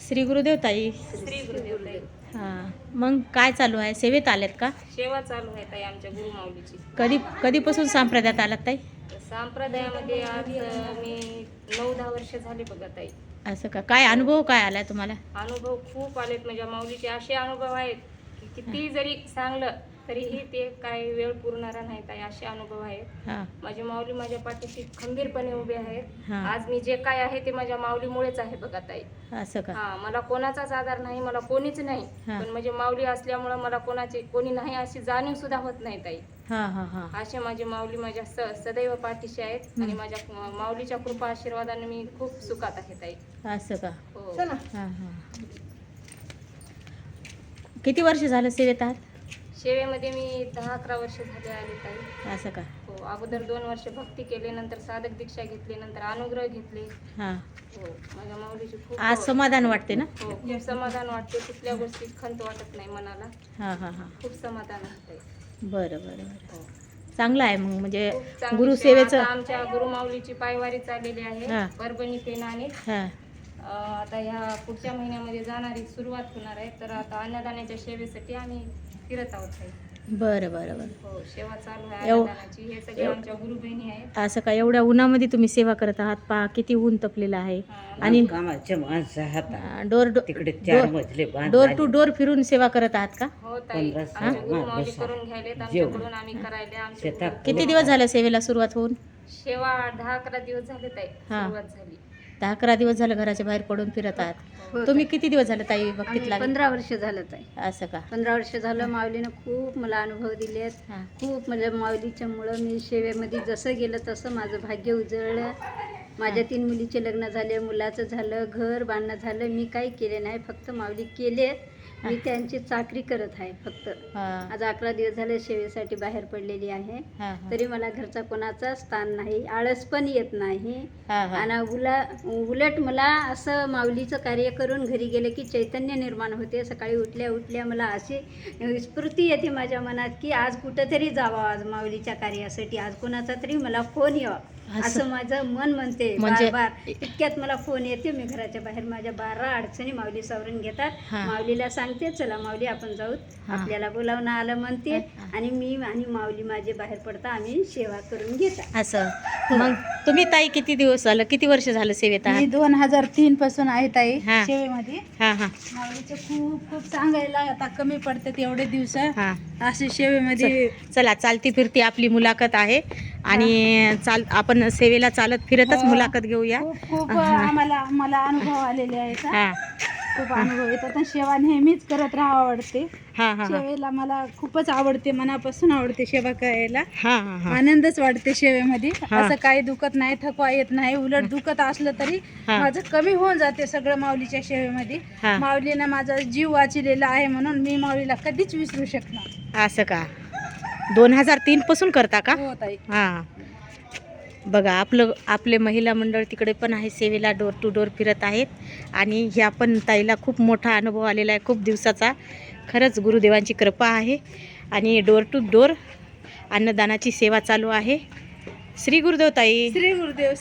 श्री गुरुदेव ताई. श्री गुरुदेव ताई. हां, मग काय चालू आहे? सेवेत आलेत का? सेवा चालू आहे ताई आमच्या गुरुमाऊलीची. कधीपासून संप्रदायात आलात ताई? संप्रदायामध्ये आज मी 9-10 वर्ष झाली बघा ताई. असं का? काय अनुभव काय आलाय तुम्हाला? अनुभव खूप आलेत. माझ्या माऊलीचे असे अनुभव आहेत की किती जरी सांगलं तरीही ते काय वेळ पुरणारा नाही ताई, असे अनुभव आहेत. हां माझी माऊली माझ्या पाठीशी खंबीरपणे उभी आहे. हां. आज मी जे काय आहे ते माझ्या माऊलीमुळेच आहे बघा ताई. असं का? हा, मला कोणाचाच आधार नाही, मला कोणीच नाही. हां. पण माझी माऊली असल्यामुळं मला कोणी नाही अशी जाणीव सुद्धा होत नाही ताई. हां हां हां. असे माझी माऊली माझ्या सदैव पाठीशी आहेत आणि माझ्या माऊलीच्या कृपा आशीर्वादाने मी खूप सुखात आहे ताई. असं का? हो. हां हां. किती वर्ष झालं सेवेत आहात? सेवेमध्ये मी 10-11 वर्ष झाले आले ताई. असं का? हो, अगोदर 2 वर्ष भक्ती केले, नंतर साधक दीक्षा घेतली, नंतर अनुग्रह घेतले. हां. हो, माझ्या माऊलीची खूप आज समाधान वाटते ना? हो, खूप समाधान वाटते. कुठल्या गोष्टीत खंत वाटत नाही मनाला. हां हां हां. खूप समाधान आहे ताई. बरं बरं बरं. हो. चांगलं आहे मग, म्हणजे खूप चांगली सेवा गुरुसेवेचं. आता आमच्या गुरुमाऊलीची पायवारी चाललेली आहे. हां. परभणी पेनाने. हां आता ह्या पुढच्या महिन्यामध्ये जाणारी सुरुवात होणार आहे. तर आता अन्नदानाच्या सेवेसाठी आम्ही फिरत आहोत ताई. बरं बरं बरं. हो, सेवा चालू आहे एव- अन्नदानाची. हे सगळे आमच्या गुरुबहिणी आहेत. असं का? एवढ्या उन्हामध्ये तुम्ही सेवा करत आहात, पहा किती ऊन तपलेलं आहे. हा, आणि कामाचे माणसं हातात डोर तिकडे 4 मजले डोर टू डोर फिरून सेवा करत आहात का? हो ताई, 15 आमच्या हां, गुरुमाऊली बसा. करून घ्यायलेत जेवण. आमच्याकडून, आम्ही करायला. आमच्या शेतात किती दिवस झाले सेवेला सुरुवात होऊन? सेवा 10-11 दिवस झाले ताई. हां. सुरुवात झाली. 10-11 दिवस झालं घराच्या बाहेर पडून फिरत आहात. तुम्ही किती दिवस झाले ताई भक्तीत लागले? 15 वर्ष झालं ताई. असं का? 15 वर्ष झालं. माऊलीनं खूप मला अनुभव दिलेत. हां खूप म्हणजे माऊलीच्यामुळं मी सेवेमध्ये जसं गेलं तसं माझं भाग्य उजळलं. माझ्या 3 मुलीचे लग्न झाले, मुलाचं झालं, घर बांधणं झालं. मी काही केले नाही, फक्त माऊली केलेत. मी त्यांची चाकरी करत आहे फक्त. हां आज 11 दिवस झाले सेवेसाठी बाहेर पडलेली आहे. हां हां. तरी मला घरचा कोणाचा स्थान नाही, आळस पण येत नाही. हां हां. आणि उलट मला असं माऊलीचं कार्य करून घरी गेले की चैतन्य निर्माण होते. सकाळी उठल्या उठल्या मला अशी स्फूर्ती येते माझ्या मनात की आज कुठंतरी जावं, आज माऊलीच्या कार्यासाठी, आज कोणाचा तरी मला फोन यावा, असं माझं मन म्हणते. म्हणजे- बार इतक्यात मला फोन येते. मी घराच्या बाहेर माझ्या 12 अडचणी माऊली सावरून घेतात. हां. माऊलीला सांगते चला माऊली आपण जाऊ, हां. आपल्याला बोलावणं आलं म्हणते. हां. आणि मी आणि माऊली माझे बाहेर पडता, आम्ही सेवा करून घेतात. असं. मग तुम्ही ताई किती दिवस झालं, किती वर्ष झालं सेवेत मी आहात? 2003 पासून आहे ताई हां. सेवेमध्ये. हां हां माऊलीचं खूप खूप सांगायला आता कमी पडतात एवढे दिवस हां. असे सेवेमध्ये. चला, चालती फिरती आपली मुलाखत आहे आणि आपण सेवेला चालत फिरतच हो. मुलाखत घेऊया. खूप खूप मला अनुभव आलेले आहेत. हां खूप अनुभव येतात आणि सेवा नेहमीच करत राहावं आवडते. हां हां हां सेवेला मला खूपच आवडते, मनापासून आवडते सेवा करायला. हां हां हां. आनंदच वाटते सेवेमध्ये. हां. असं काही दुखत नाही, थकवा येत नाही. उलट दुखत असलं तरी हां. माझं कमी होऊन जाते सगळं माऊलीच्या सेवेमध्ये. हां. माऊलीनं माझा जीव वाचलेला आहे म्हणून मी माऊलीला कधीच विसरू शकणार. असं का? 2003 पासून करता का? हो ताई. हां. बघा, आपले महिला मंडळ तिकडे पण आहे सेवेला, डोर टू डोर फिरत आहेत. आणि ह्या पण ताईला खूप मोठा अनुभव आलेला आहे, खूप दिवसाचा. खरंच गुरुदेवांची कृपा आहे. आणि डोर टू डोर अन्नदानाची सेवा चालू आहे. श्री गुरुदेव ताई. श्री गुरुदेव.